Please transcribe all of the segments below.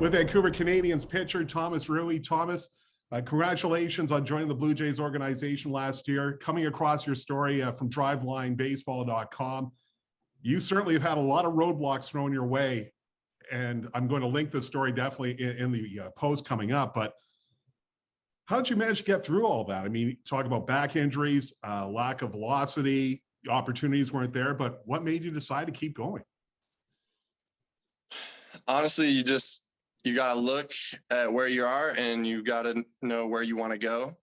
with Vancouver Canadians pitcher Thomas Ruwe. Thomas, congratulations on joining the Blue Jays organization last year. Coming across your story from drivelinebaseball.com, you certainly have had a lot of roadblocks thrown your way, and I'm going to link this story definitely in the post coming up. But how did you manage to get through all that? I mean, talk about back injuries, lack of velocity, the opportunities weren't there, but what made you decide to keep going? Honestly, you got to look at where you are, and you got to know where you want to go.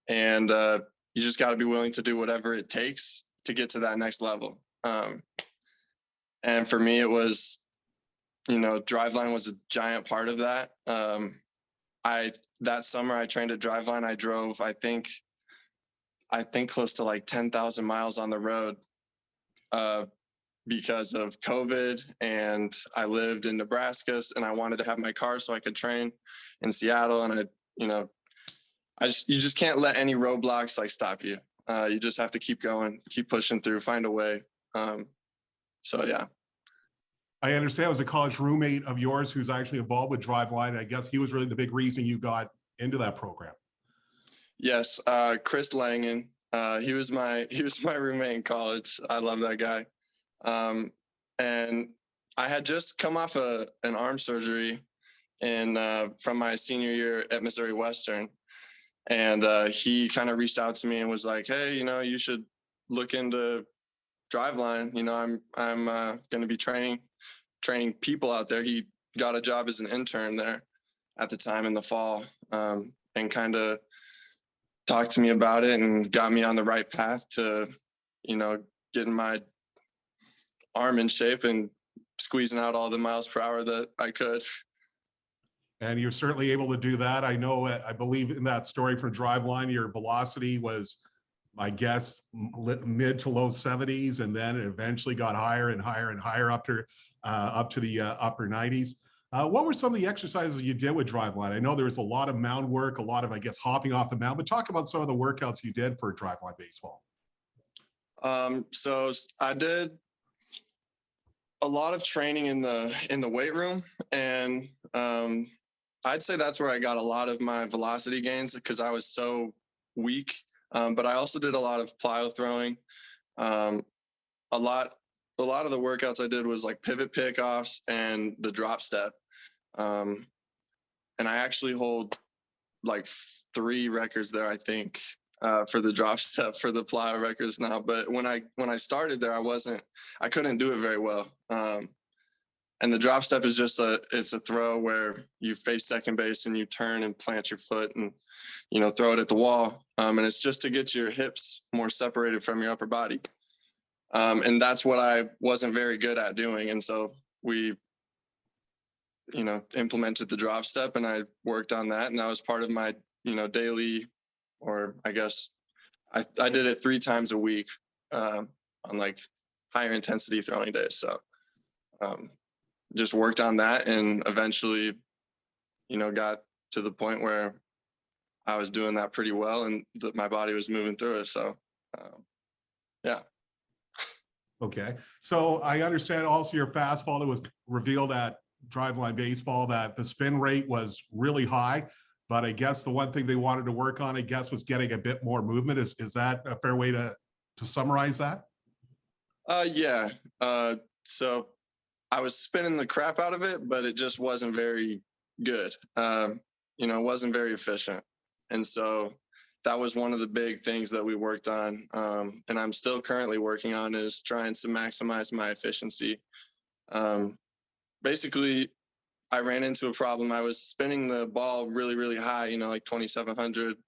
And you just got to be willing to do whatever it takes to get to that next level. And for me, it was, Driveline was a giant part of that. That summer I trained at Driveline. I drove, I think close to like 10,000 miles on the road because of COVID, and I lived in Nebraska, and I wanted to have my car so I could train in Seattle. And you just can't let any roadblocks stop you. You just have to keep going, keep pushing through, find a way. So yeah. I understand it was a college roommate of yours who's actually involved with Driveline. I guess he was really the big reason you got into that program. Yes, Chris Langan. He was my roommate in college. I love that guy. And I had just come off an arm surgery from my senior year at Missouri Western. And he kind of reached out to me and was like, hey, you should look into Driveline. I'm going to be training people out there. He got a job as an intern there at the time in the fall, and kind of talked to me about it and got me on the right path to, getting my arm in shape and squeezing out all the miles per hour that I could. And you're certainly able to do that. I know, I believe in that story from Driveline, your velocity was, I guess, mid to low 70s, and then it eventually got higher and higher and higher up to the upper 90s. What were some of the exercises you did with Driveline? I know there was a lot of mound work, a lot of, I guess, hopping off the mound, but talk about some of the workouts you did for Driveline Baseball. So I did a lot of training in the weight room, and I'd say that's where I got a lot of my velocity gains because I was so weak. But I also did a lot of plyo throwing. A lot of the workouts I did was like pivot pickoffs and the drop step. And I actually hold like 3 records there, I think, for the drop step for the plyo records now. But when I started there, I couldn't do it very well. And the drop step is it's a throw where you face second base and you turn and plant your foot and, throw it at the wall. And it's just to get your hips more separated from your upper body. And that's what I wasn't very good at doing. And so we, implemented the drop step, and I worked on that. And that was part of my, daily, or I guess I did it 3 times a week on like higher intensity throwing days. So just worked on that, and eventually, got to the point where I was doing that pretty well, and my body was moving through it. So, yeah. Okay. So I understand also your fastball that was revealed at Driveline Baseball, that the spin rate was really high, but I guess the one thing they wanted to work on, I guess, was getting a bit more movement. Is that a fair way to summarize that? Yeah. So I was spinning the crap out of it, but it just wasn't very good. It wasn't very efficient. And so that was one of the big things that we worked on. And I'm still currently working on, is trying to maximize my efficiency. Basically, I ran into a problem. I was spinning the ball really, really high, like 2,700,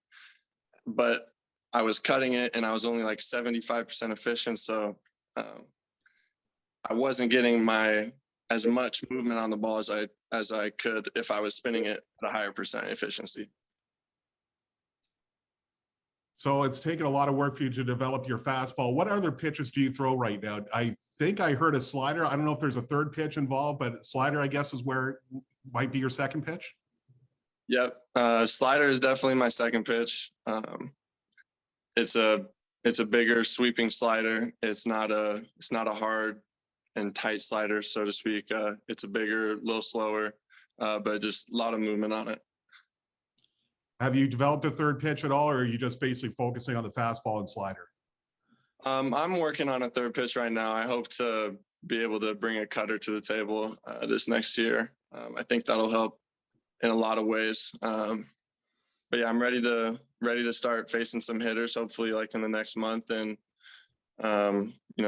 but I was cutting it and I was only like 75% efficient. So I wasn't getting as much movement on the ball as I could if I was spinning it at a higher percent efficiency. So it's taken a lot of work for you to develop your fastball. What other pitches do you throw right now? I think I heard a slider. I don't know if there's a third pitch involved, but slider, I guess, is where might be your second pitch. Yep. Slider is definitely my second pitch. It's a bigger sweeping slider. It's not a hard and tight slider, so to speak. It's a bigger, little slower, but just a lot of movement on it. Have you developed a third pitch at all, or are you just basically focusing on the fastball and slider? I'm working on a third pitch right now. I hope to be able to bring a cutter to the table this next year. I think that'll help in a lot of ways. But yeah, I'm ready to start facing some hitters, hopefully like in the next month, and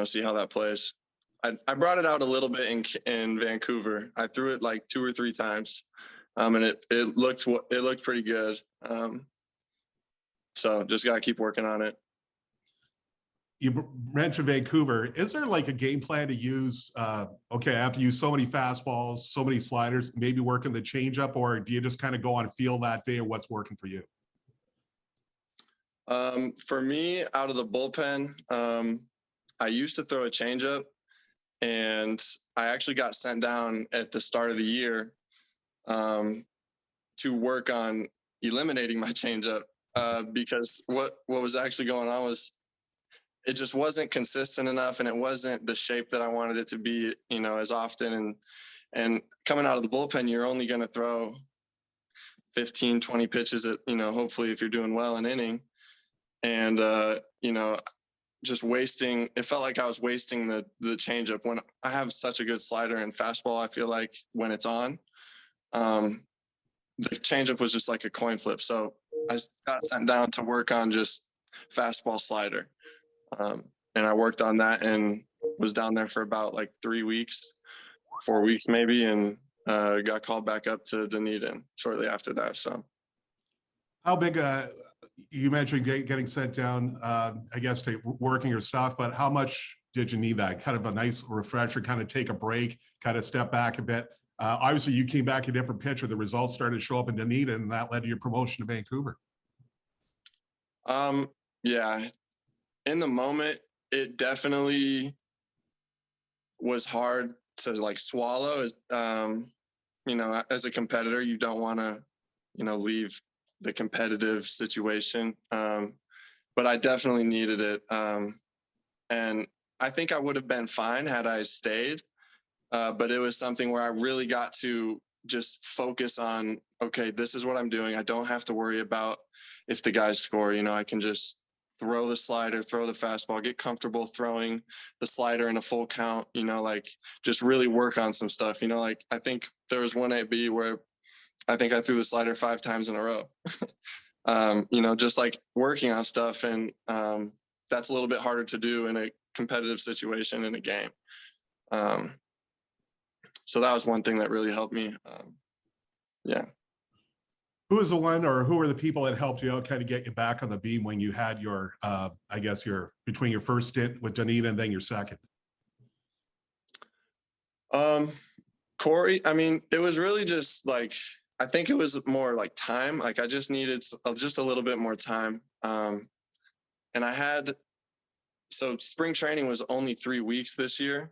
see how that plays. I brought it out a little bit in Vancouver. I threw it like 2 or 3 times, and it looked pretty good. So just gotta keep working on it. You mentioned Vancouver. Is there like a game plan to use? Okay, I have to use so many fastballs, so many sliders, maybe working the changeup, or do you just kind of go on feel that day of what's working for you? For me, out of the bullpen, I used to throw a changeup, and I actually got sent down at the start of the year to work on eliminating my changeup because what was actually going on was it just wasn't consistent enough, and it wasn't the shape that I wanted it to be, as often. And coming out of the bullpen, you're only going to throw 15, 20 pitches at, hopefully if you're doing well an inning. And, just wasting, it felt like I was wasting the changeup when I have such a good slider and fastball. I feel like when it's on, the changeup was just like a coin flip. So I got sent down to work on just fastball slider. And I worked on that and was down there for about like 3 weeks, 4 weeks maybe, and got called back up to Dunedin shortly after that. So how big, you mentioned getting sent down, I guess, to working your stuff, but how much did you need that? Kind of a nice refresher, kind of take a break, kind of step back a bit. Obviously, you came back a different pitcher. The results started to show up in Dunedin, and that led to your promotion to Vancouver. Yeah. In the moment, it definitely was hard to like swallow. As a competitor, you don't want to, leave the competitive situation. But I definitely needed it. And I think I would have been fine had I stayed. But it was something where I really got to just focus on, okay, this is what I'm doing. I don't have to worry about if the guys score. I can just throw the slider, throw the fastball, get comfortable throwing the slider in a full count, just really work on some stuff. I think there was one at B where I think I threw the slider 5 times in a row, just like working on stuff. And that's a little bit harder to do in a competitive situation in a game. So that was one thing that really helped me. Yeah. Who was the one, or who were the people that helped you out, kind of get you back on the beam when you had your, between your first stint with Dunedin and then your second? Corey, it was really just like, I think it was more like time. Like I just needed just a little bit more time. And so spring training was only 3 weeks this year.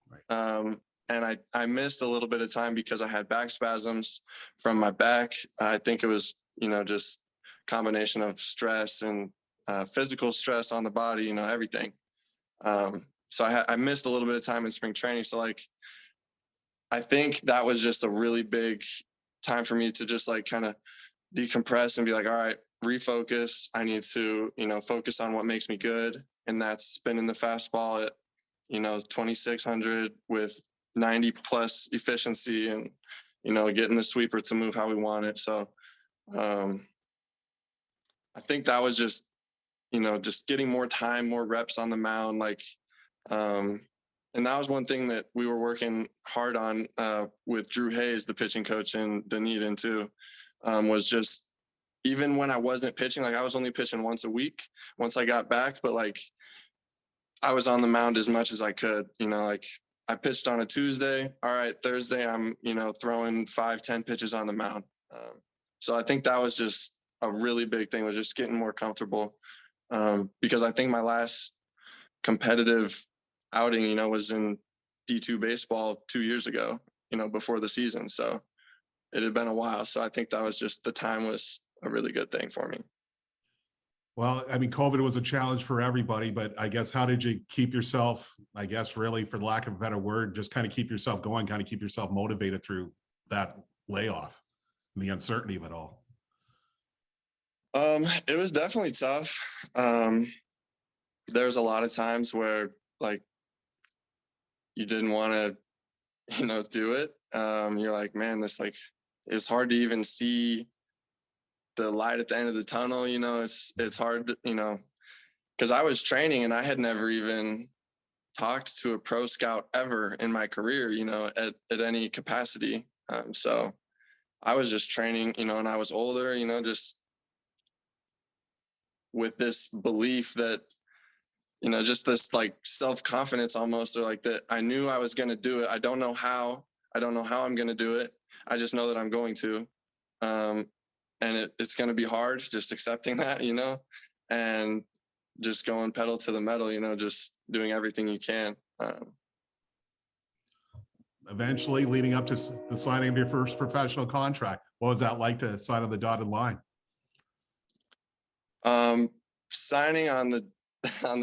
Right. And I missed a little bit of time because I had back spasms from my back. I think it was, just combination of stress and physical stress on the body, everything. So I missed a little bit of time in spring training. So like, I think that was just a really big time for me to just like kind of decompress and be like, all right, refocus. I need to, focus on what makes me good. And that's spinning the fastball at, 2,600 with 90 plus efficiency and, getting the sweeper to move how we want it. So I think that was just, just getting more time, more reps on the mound. Like, and that was one thing that we were working hard on with Drew Hayes, the pitching coach in Dunedin too, was just, even when I wasn't pitching, like I was only pitching once a week once I got back, but like I was on the mound as much as I could, like I pitched on a Tuesday. All right, Thursday, I'm, throwing 5-10 pitches on the mound. So I think that was just a really big thing, was just getting more comfortable. Because I think my last competitive outing, was in D2 baseball 2 years ago, before the season. So it had been a while. So I think that was just, the time was a really good thing for me. Well, COVID was a challenge for everybody, but I guess, how did you keep yourself, I guess, really, for the lack of a better word, just kind of keep yourself going, kind of keep yourself motivated through that layoff and the uncertainty of it all? It was definitely tough. There was a lot of times where like you didn't want to, do it. You're like, man, this like it's hard to even see the light at the end of the tunnel. It's hard, because I was training and I had never even talked to a pro scout ever in my career, at any capacity. So I was just training, and I was older, just with this belief that, just this like self-confidence almost, or like that I knew I was going to do it. I don't know how I'm going to do it. I just know that I'm going to. And it's going to be hard, just accepting that, and just going pedal to the metal, just doing everything you can. Eventually leading up to the signing of your first professional contract, what was that like to sign on the dotted line? Signing on the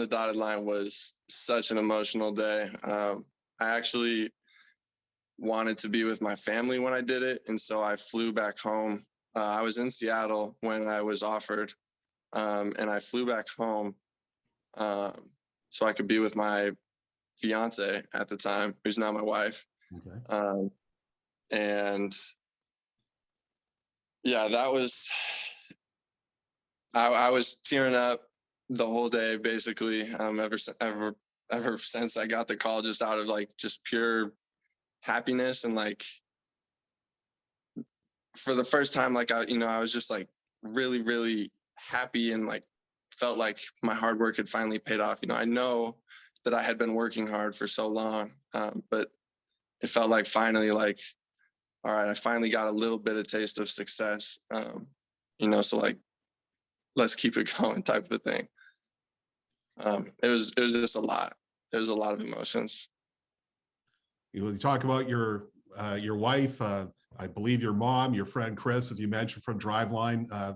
dotted line was such an emotional day. I actually wanted to be with my family when I did it, and so I flew back home. I was in Seattle when I was offered, and I flew back home so I could be with my fiance at the time, who's now my wife. Okay. And yeah, that was, I was tearing up the whole day, basically, ever since I got the call, just out of like just pure happiness. And like for the first time, like I was just like really, really happy, and like felt like my hard work had finally paid off. I know that I had been working hard for so long, but it felt like finally, like, all right, I finally got a little bit of taste of success. So like, let's keep it going, type of a thing. It was just a lot. It was a lot of emotions. You talk about your wife, I believe your mom, your friend Chris, as you mentioned, from Driveline.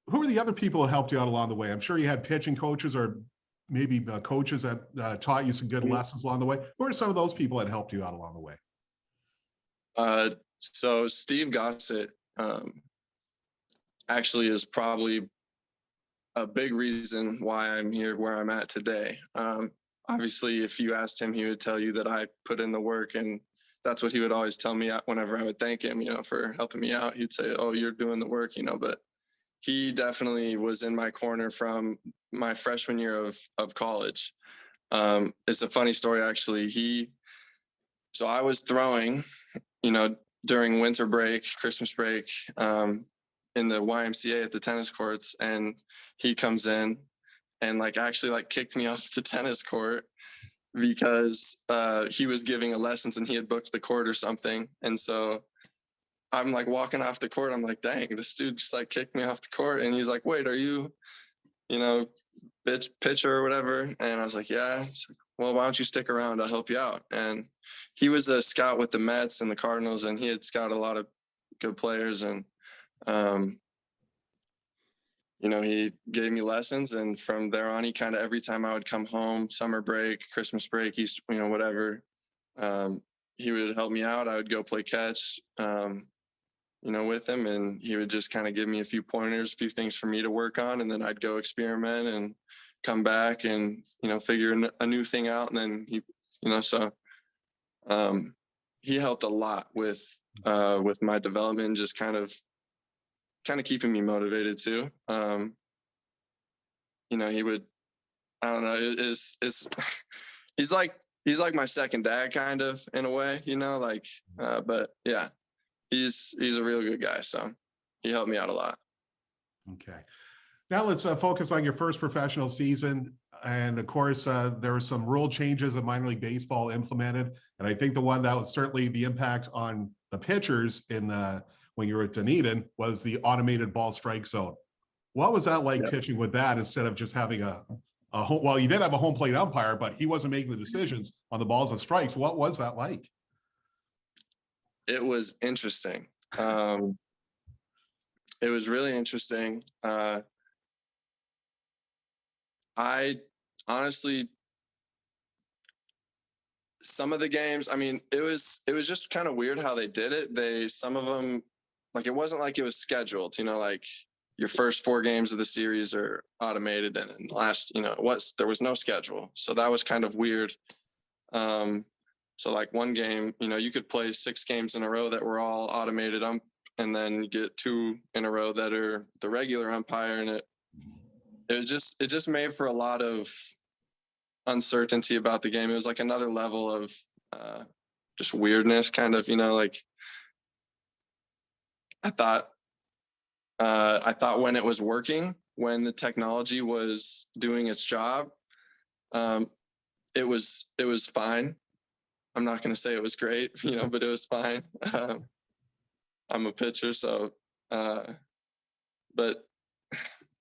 Who are the other people who helped you out along the way? I'm sure you had pitching coaches or maybe coaches that taught you some good lessons along the way. Who are some of those people that helped you out along the way? So Steve Gossett actually is probably a big reason why I'm here where I'm at today. Obviously, if you asked him, he would tell you that I put in the work, and that's what he would always tell me whenever I would thank him, for helping me out. He'd say, "Oh, you're doing the work," but he definitely was in my corner from my freshman year of college. It's a funny story, actually. So I was throwing, during winter break, Christmas break, in the YMCA at the tennis courts, and he comes in and like actually like kicked me off the tennis court because he was giving a lessons and he had booked the court or something. And so I'm like walking off the court. I'm like, dang, this dude just like kicked me off the court. And he's like, wait, are you, pitcher or whatever? And I was like, yeah. He's like, well, why don't you stick around? I'll help you out. And he was a scout with the Mets and the Cardinals, and he had scouted a lot of good players. And, he gave me lessons. And from there on, he kind of, every time I would come home, summer break, Christmas break, Easter, whatever, he would help me out. I would go play catch, with him, and he would just kind of give me a few pointers, a few things for me to work on. And then I'd go experiment and come back and, figure a new thing out. And then he helped a lot with my development, just kind of keeping me motivated too. He would, I don't know, it's he's like my second dad, kind of, in a way, but yeah, he's a real good guy. So he helped me out a lot. Okay. Now let's focus on your first professional season. And of course, there were some rule changes that minor league baseball implemented. And I think the one that was certainly the impact on the pitchers when you were at Dunedin was the automated ball strike zone. What was that like, pitching with that instead of just having a home? Well, you did have a home plate umpire, but he wasn't making the decisions on the balls and strikes. What was that like? It was interesting. It was really interesting. I honestly, some of the games, I mean, it was just kind of weird how they did it. Some of them, like, it wasn't like it was scheduled, like your first 4 games of the series are automated, and then last, there was no schedule. So that was kind of weird. So like one game, you could play 6 games in a row that were all automated and then you get 2 in a row that are the regular umpire. And it just made for a lot of uncertainty about the game. It was like another level of just weirdness, kind of, like I thought when it was working, when the technology was doing its job, it was fine. I'm not going to say it was great, but it was fine. I'm a pitcher, so, but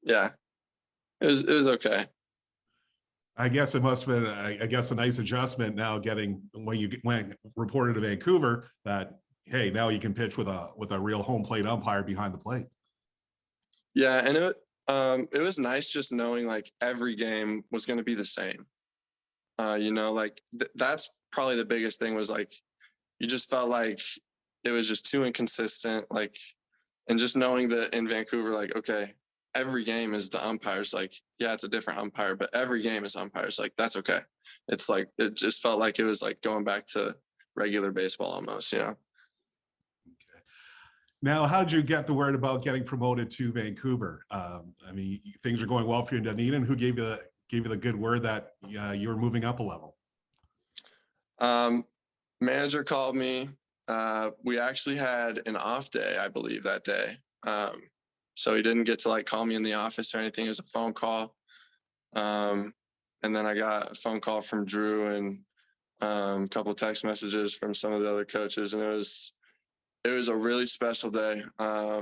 yeah, it was okay. I guess it must have been, I guess, a nice adjustment now getting when reported to Vancouver that, hey, now you can pitch with a real home plate umpire behind the plate. Yeah, and it was nice just knowing like every game was going to be the same. Like that's probably the biggest thing, was like you just felt like it was just too inconsistent, like, and just knowing that in Vancouver, like, okay, every game is the umpires, like, yeah, it's a different umpire, but every game is umpires, like, that's okay. It's like, it just felt like it was like going back to regular baseball almost. Okay. Now, how did you get the word about getting promoted to Vancouver? I mean, things are going well for you in Dunedin. Who gave you the good word that you were moving up a level? Manager called me. We actually had an off day, I believe, that day. So he didn't get to like call me in the office or anything. It was a phone call. And then I got a phone call from Drew and a couple of text messages from some of the other coaches, and it was a really special day. I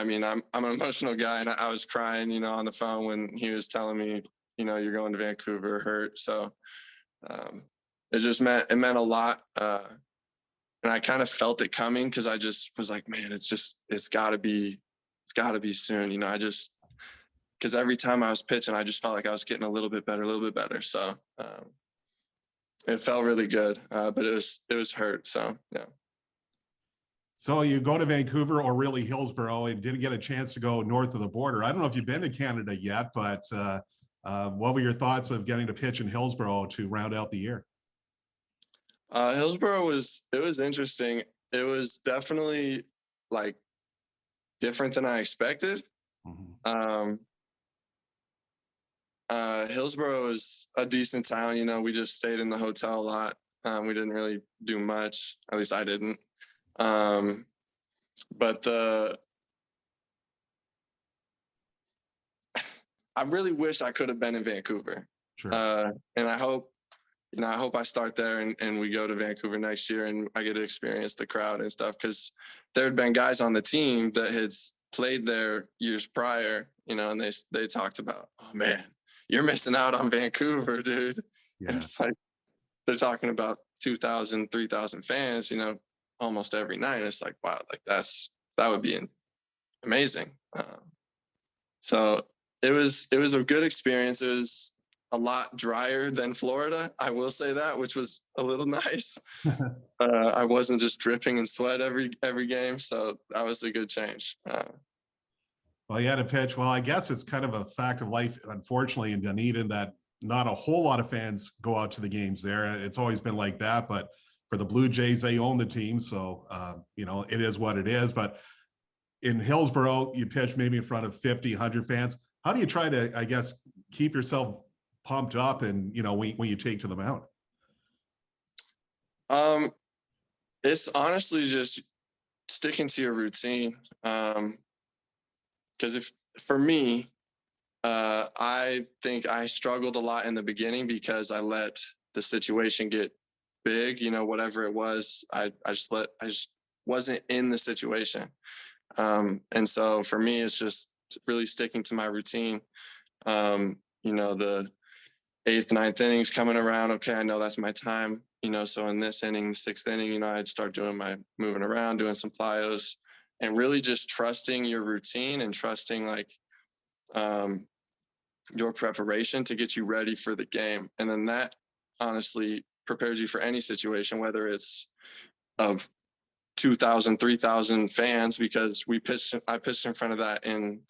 mean, I'm an emotional guy, and I was crying, on the phone when he was telling me, you're going to Vancouver, hurt. So it meant a lot. And I kind of felt it coming, because I just was like, man, it's gotta be soon. Because every time I was pitching, I just felt like I was getting a little bit better. So it felt really good, but it was hurt. So, yeah. So you go to Vancouver, or really Hillsborough, and didn't get a chance to go north of the border. I don't know if you've been to Canada yet, but what were your thoughts of getting to pitch in Hillsborough to round out the year? Hillsborough was interesting. It was definitely like different than I expected. Mm-hmm. Hillsborough is a decent town. We just stayed in the hotel a lot. We didn't really do much. At least I didn't. But I really wish I could have been in Vancouver. Sure. And I hope I start there and we go to Vancouver next year and I get to experience the crowd and stuff, because there had been guys on the team that had played there years prior, and they talked about, oh man, you're missing out on Vancouver, dude. Yeah. And it's like, they're talking about 2,000, 3,000 fans, almost every night. It's like, wow, like that would be amazing. So it was a good experience. It was a lot drier than Florida, I will say that, which was a little nice. I wasn't just dripping in sweat every game, so that was a good change. Well, you had a pitch. Well, I guess it's kind of a fact of life, unfortunately, in Dunedin, that not a whole lot of fans go out to the games there. It's always been like that, but for the Blue Jays, they own the team, so it is what it is. But in Hillsborough, you pitch maybe in front of 50, 100 fans. How do you try to, I guess, keep yourself pumped up and when you take to the mound? It's honestly just sticking to your routine. Because for me, I think I struggled a lot in the beginning because I let the situation get big, whatever it was. I just wasn't in the situation. And so for me, it's just really sticking to my routine. The 8th, 9th innings coming around. Okay, I know that's my time. So in this inning, 6th inning, I'd start doing my moving around, doing some plyos, and really just trusting your routine and trusting your preparation to get you ready for the game. And then that honestly prepares you for any situation, whether it's of 2,000, 3,000 fans, because I pitched in front of that in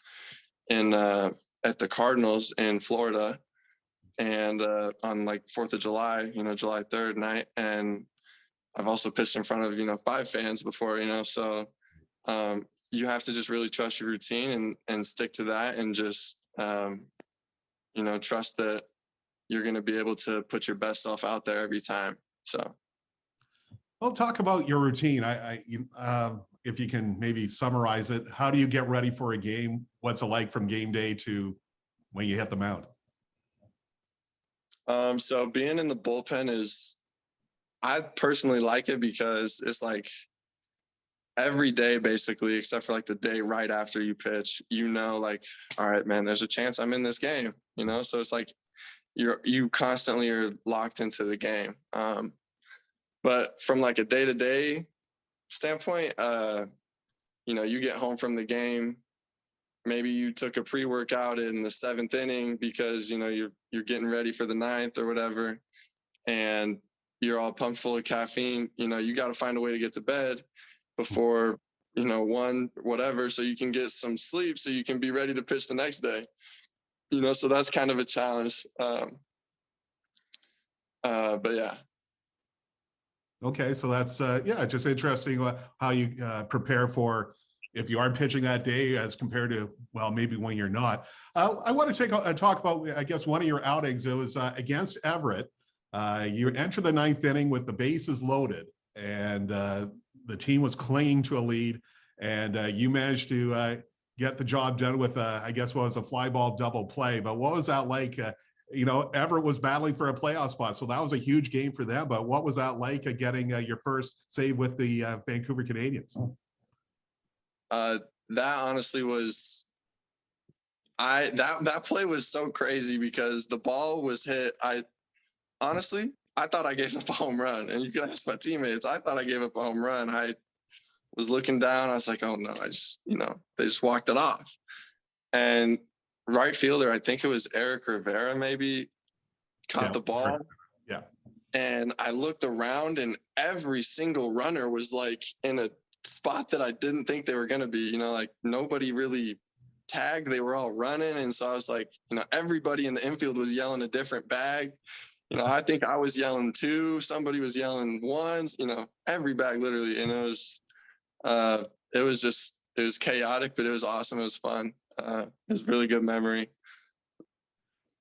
at the Cardinals in Florida, and on like 4th of July, July 3rd night. And I've also pitched in front of, 5 fans before, so you have to just really trust your routine and stick to that, and just, trust that you're going to be able to put your best self out there every time. So. Well, talk about your routine. If you can maybe summarize it, how do you get ready for a game? What's it like from game day to when you hit the mound? So being in the bullpen I personally like it because it's like every day basically, except for like the day right after you pitch, like, all right, man, there's a chance I'm in this game, so it's like you constantly are locked into the game. But from like a day-to-day standpoint, you get home from the game, maybe you took a pre-workout in the 7th inning because, you're getting ready for the 9th or whatever, and you're all pumped full of caffeine. You got to find a way to get to bed before, 1, whatever, so you can get some sleep so you can be ready to pitch the next day. So that's kind of a challenge. But yeah. Okay, so that's just interesting how you prepare for if you are pitching that day as compared to, well, maybe when you're not. I want to talk about, I guess, one of your outings. It was against Everett. You entered the 9th inning with the bases loaded, and the team was clinging to a lead, and you managed to get the job done with, I guess, what was a fly ball double play. But what was that like? Everett was battling for a playoff spot, so that was a huge game for them. But what was that like getting your first save with the Vancouver Canadians? That honestly was, that play was so crazy because the ball was hit. I thought I gave up a home run, and you can ask my teammates. I thought I gave up a home run. I was looking down. I was like, oh no, they just walked it off. And right fielder, I think it was Eric Rivera, maybe caught the ball. Yeah. And I looked around, and every single runner was like in a spot that I didn't think they were going to be, like nobody really tagged. They were all running. And so I was like, everybody in the infield was yelling a different bag. I think I was yelling 2, somebody was yelling 1s, every bag literally. And it was chaotic, but it was awesome. It was fun. It was a really good memory.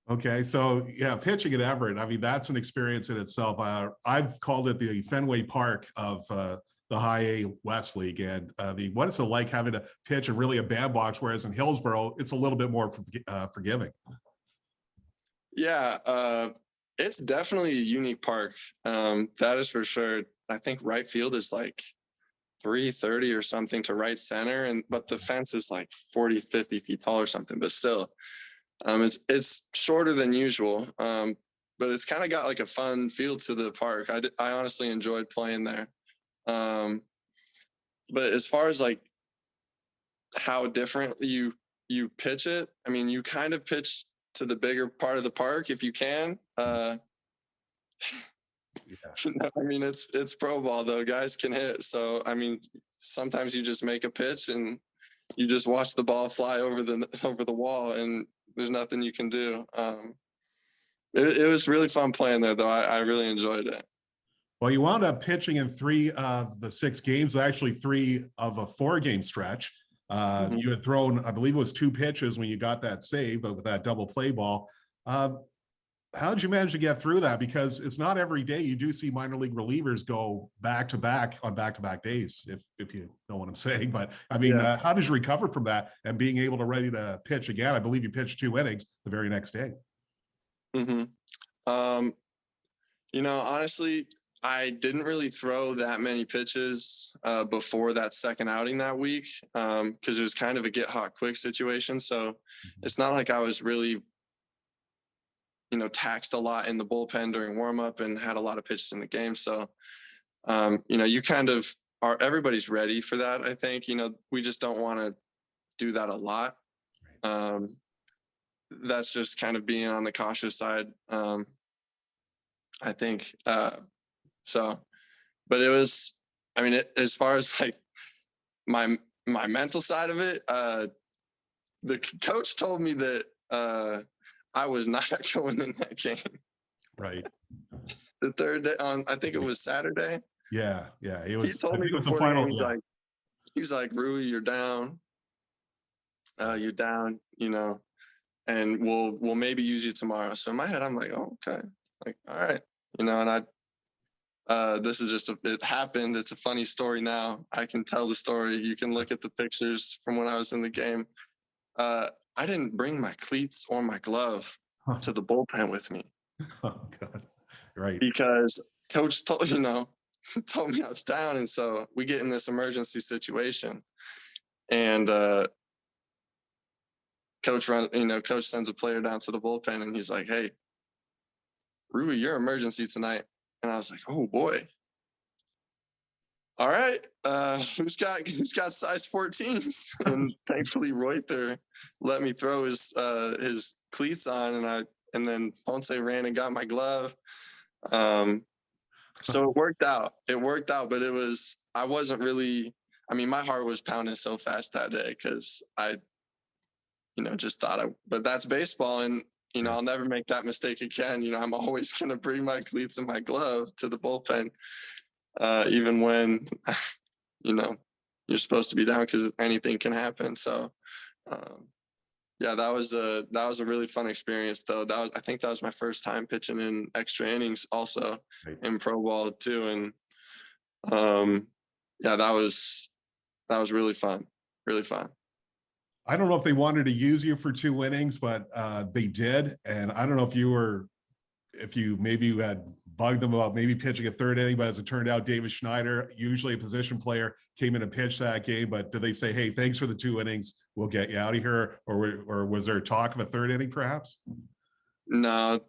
Okay, so yeah, pitching at Everett, I mean, that's an experience in itself. I've called it the Fenway Park of the High A West League. And I mean, what is it like having to pitch in really a bandbox, whereas in Hillsborough, it's a little bit more forgiving? Yeah, it's definitely a unique park. That is for sure. I think right field is like 330 or something to right center, but the fence is like 40, 50 feet tall or something, but still, it's shorter than usual. But it's kind of got like a fun feel to the park. I honestly enjoyed playing there. But as far as like how different you pitch it, I mean, you kind of pitch to the bigger part of the park if you can. Yeah. I mean, it's pro ball though. Guys can hit. So, I mean, sometimes you just make a pitch and you just watch the ball fly over the wall, and there's nothing you can do. It was really fun playing there though. I really enjoyed it. Well, you wound up pitching in 3 of the 6 games, actually 3 of a 4-game stretch. You had thrown, I believe it was 2 pitches when you got that save with that double play ball. How did you manage to get through that? Because it's not every day you do see minor league relievers go back-to-back on back-to-back days, if you know what I'm saying. But I mean, yeah. How did you recover from that and being able to ready to pitch again? I believe you pitched 2 innings the very next day. Honestly, I didn't really throw that many pitches before that second outing that week because it was kind of a get hot quick situation. So it's not like I was really taxed a lot in the bullpen during warm-up and had a lot of pitches in the game. So, you kind of everybody's ready for that. I think, we just don't want to do that a lot. that's just kind of being on the cautious side. I think, so, but it was, I mean, as far as like my mental side of it, the coach told me that I was not going in that game. Right. The third day on, I think it was Saturday. Yeah. It was. He told me it was the before the final. game, he's like, Ruwe, you're down. And we'll maybe use you tomorrow. So in my head, I'm like, oh, okay, like, all right, and this is just it happened. It's a funny story now. I can tell the story. You can look at the pictures from when I was in the game. I didn't bring my cleats or my glove to the bullpen with me. Oh God. Right. Because coach told me I was down. And so we get in this emergency situation, and coach sends a player down to the bullpen, and he's like, hey, Ruwe, you're emergency tonight. And I was like, oh boy. All right. Who's got size 14s? And thankfully Reuther let me throw his cleats on, and then Ponce ran and got my glove. So it worked out, but I wasn't really, my heart was pounding so fast that day because I, just thought but that's baseball. And, I'll never make that mistake again. I'm always going to bring my cleats and my glove to the bullpen, even when, you're supposed to be down, because anything can happen. So, yeah, that was a really fun experience, though. I think that was my first time pitching in extra innings, also in pro ball too. And yeah, that was really fun, really fun. I don't know if they wanted to use you for 2 innings, but they did. And I don't know if you had bugged them about maybe pitching a 3rd inning, but as it turned out, David Schneider, usually a position player, came in and pitched that game. But did they say, hey, thanks for the 2 innings, we'll get you out of here? Or was there talk of a 3rd inning perhaps? No,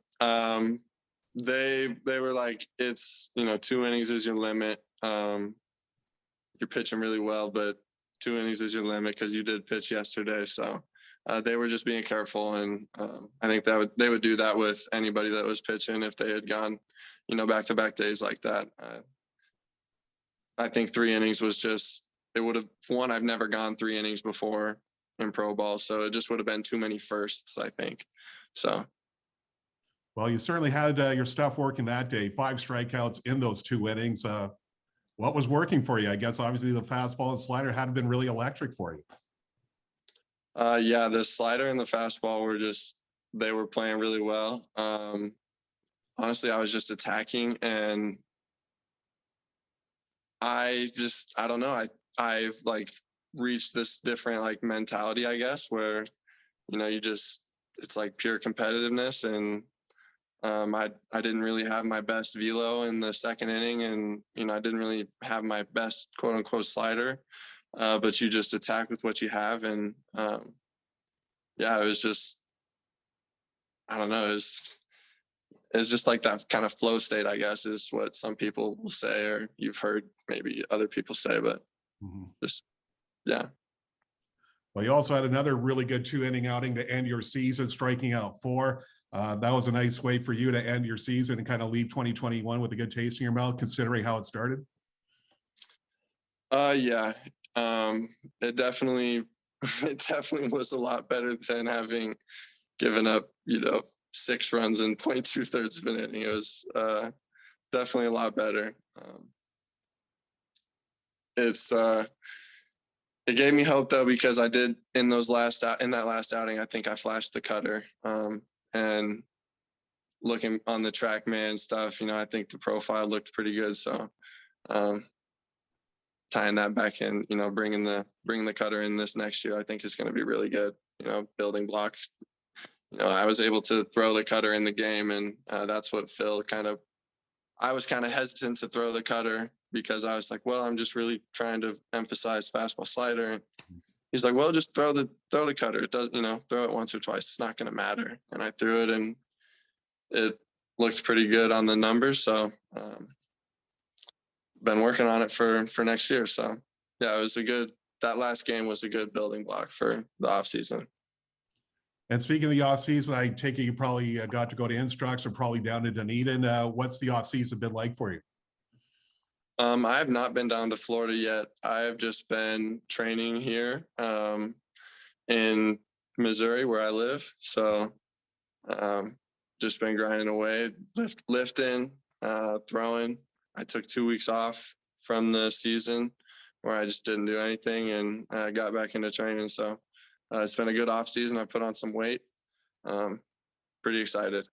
they were like, it's, 2 innings is your limit. You're pitching really well, but 2 innings is your limit because you did pitch yesterday. So they were just being careful. And I think they would do that with anybody that was pitching if they had gone, back-to-back days like that. I think 3 innings was just, it would have, one, I've never gone 3 innings before in pro ball. So it just would have been too many firsts, I think. So. Well, you certainly had your stuff working that day. 5 strikeouts in those 2 innings. What was working for you? I guess obviously the fastball and slider hadn't been really electric for you. Yeah, the slider and the fastball they were playing really well. Honestly, I was just attacking, and I don't know. I've like reached this different like mentality, I guess, where, it's like pure competitiveness. And I didn't really have my best velo in the 2nd inning, and, I didn't really have my best quote unquote slider, but you just attack with what you have. And yeah, it was just, I don't know. It's just like that kind of flow state, I guess, is what some people will say, or you've heard maybe other people say, but just, yeah. Well, you also had another really good 2-inning outing to end your season, striking out 4. That was a nice way for you to end your season and kind of leave 2021 with a good taste in your mouth, considering how it started. Yeah. It definitely was a lot better than having given up, 6 runs in 0.2 of an inning. It was definitely a lot better. It gave me hope, though, because I did in that last outing, I think I flashed the cutter. And looking on the TrackMan stuff, I think the profile looked pretty good. So tying that back in, bringing the cutter in this next year, I think is going to be really good. Building blocks. I was able to throw the cutter in the game, and that's what Phil I was kind of hesitant to throw the cutter because I was like, well, I'm just really trying to emphasize fastball slider. And he's like, well, just throw the cutter. It does, throw it once or twice. It's not going to matter. And I threw it, and it looked pretty good on the numbers. So been working on it for next year. So yeah, that last game was a good building block for the off season. And speaking of the off season, I take it you probably got to go to Instructs or probably down to Dunedin. What's the off season been like for you? I have not been down to Florida yet. I have just been training here in Missouri where I live. So just been grinding away, lifting, throwing. I took 2 weeks off from the season where I just didn't do anything, and got back into training. So it's been a good off season. I put on some weight. Pretty excited.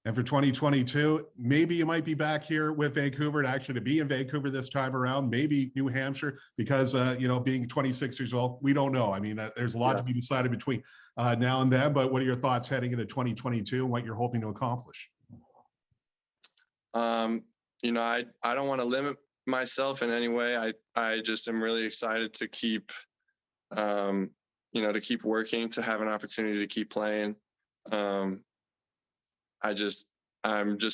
And for 2022, maybe you might be back here with Vancouver, and actually to be in Vancouver this time around, maybe New Hampshire, because, being 26 years old, we don't know. I mean, there's a lot to be decided between now and then, but what are your thoughts heading into 2022 and what you're hoping to accomplish? I don't want to limit myself in any way. I just am really excited to keep, to keep working, to have an opportunity to keep playing. I'm just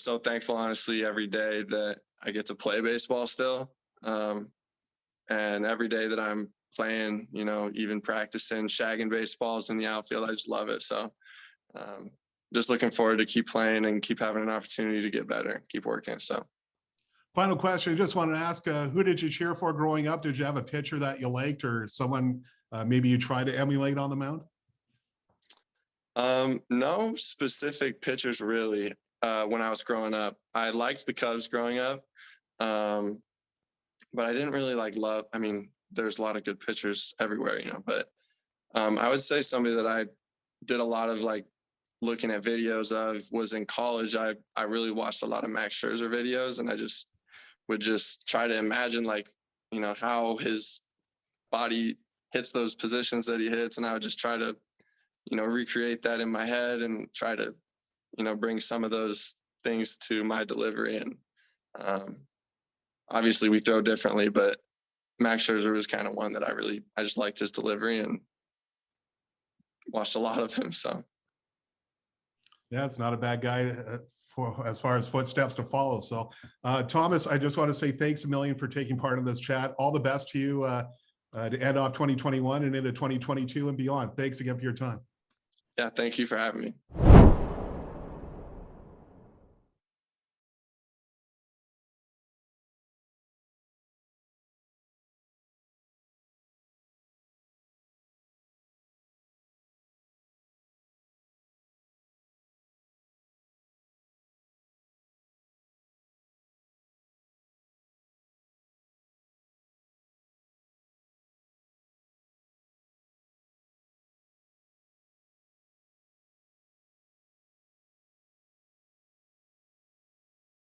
so thankful, honestly, every day that I get to play baseball still. And every day that I'm playing, even practicing, shagging baseballs in the outfield, I just love it. So just looking forward to keep playing and keep having an opportunity to get better, keep working. So final question, I just wanted to ask, who did you cheer for growing up? Did you have a pitcher that you liked or someone maybe you tried to emulate on the mound? No specific pitchers really. When I was growing up, I liked the Cubs growing up. But I didn't really love, there's a lot of good pitchers everywhere, but I would say somebody that I did a lot of looking at videos of was in college. I really watched a lot of Max Scherzer videos, and I just would just try to imagine how his body hits those positions that he hits. And I would just try to, recreate that in my head and try to, bring some of those things to my delivery. And obviously we throw differently, but Max Scherzer was kind of one that I just liked his delivery and watched a lot of him. So yeah, it's not a bad guy for as far as footsteps to follow. So Thomas, I just want to say thanks a million for taking part in this chat. All the best to you to end off 2021 and into 2022 and beyond. Thanks again for your time. Yeah, thank you for having me.